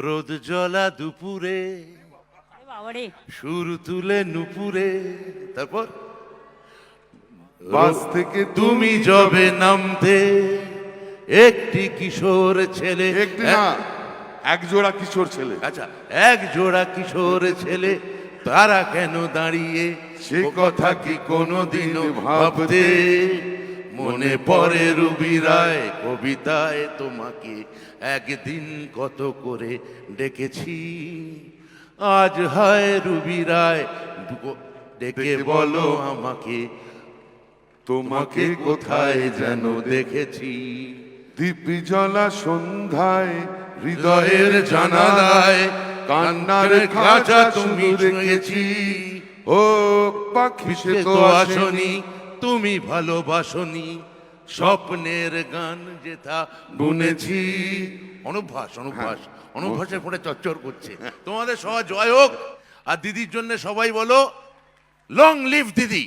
রোদ জ্বলা দুপুরে সুর তুলে নুপুরে, তারপর বাস থেকে তুমি যবে নামতে একটি কিশোর ছেলে, একটি না এক জোড়া কিশোর ছেলে, আচ্ছা এক জোড়া কিশোর ছেলে, তারা কেন দাঁড়িয়ে সে কথা কি কোনোদিনও ভাবতে? মনে পড়ে রুবি রায় কবিতায় তোমাকে একদিন কত করে ডেকেছি। আজ হয় রুবি রায় ডেকে বলো আমাকে তোমাকে কোথায় যেন দেখেছি। দীপি জ্বলা সন্ধ্যায় হৃদয়ের জানালায় কান্নার খাঁচা তুমি রেখেছি। ও পাখি সে তো আসনি, তুমি ভালোবাসনি, স্বপ্নের গান যেথা বুনেছি। অনুভ্যাস অনুভ্যাস অনুভ্যাসের ফোনে চচ্চর করছে। তোমাদের সবাই জয় হোক। আর দিদির জন্য সবাই বলো লং লিভ দিদি।